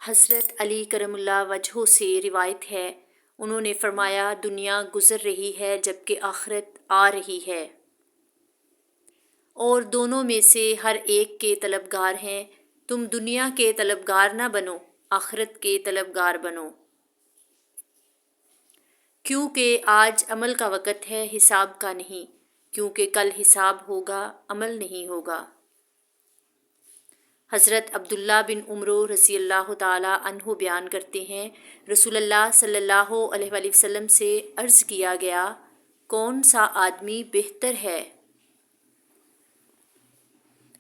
حضرت علی کرم اللہ وجہہ سے روایت ہے، انہوں نے فرمایا دنیا گزر رہی ہے جبکہ آخرت آ رہی ہے، اور دونوں میں سے ہر ایک کے طلبگار ہیں۔ تم دنیا کے طلبگار نہ بنو، آخرت کے طلبگار بنو، کیونکہ آج عمل کا وقت ہے، حساب کا نہیں، کیونکہ کل حساب ہوگا، عمل نہیں ہوگا۔ حضرت عبداللہ بن عمرو رضی اللہ تعالیٰ عنہ بیان کرتے ہیں، رسول اللہ صلی اللہ علیہ وآلہ وسلم سے عرض کیا گیا، کون سا آدمی بہتر ہے؟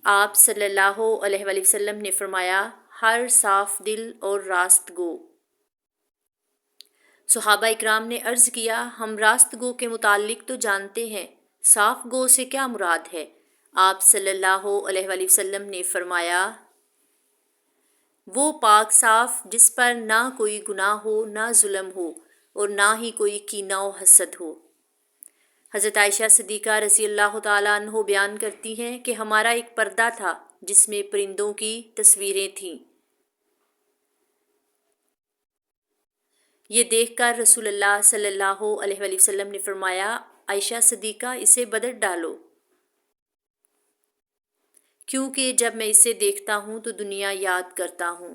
آپ صلی اللہ علیہ وآلہ وسلم نے فرمایا، ہر صاف دل اور راست گو۔ صحابہ اکرام نے عرض کیا، ہم راست گو کے متعلق تو جانتے ہیں، صاف گو سے کیا مراد ہے؟ آپ صلی اللہ علیہ وآلہ وسلم نے فرمایا، وہ پاک صاف جس پر نہ کوئی گناہ ہو، نہ ظلم ہو، اور نہ ہی کوئی کینہ و حسد ہو۔ حضرت عائشہ صدیقہ رضی اللہ تعالیٰ عنہ بیان کرتی ہیں کہ ہمارا ایک پردہ تھا جس میں پرندوں کی تصویریں تھیں۔ یہ دیکھ کر رسول اللہ صلی اللہ علیہ وآلہ وسلم نے فرمایا، عائشہ صدیقہ اسے بدر ڈالو، کیونکہ جب میں اسے دیکھتا ہوں تو دنیا یاد کرتا ہوں۔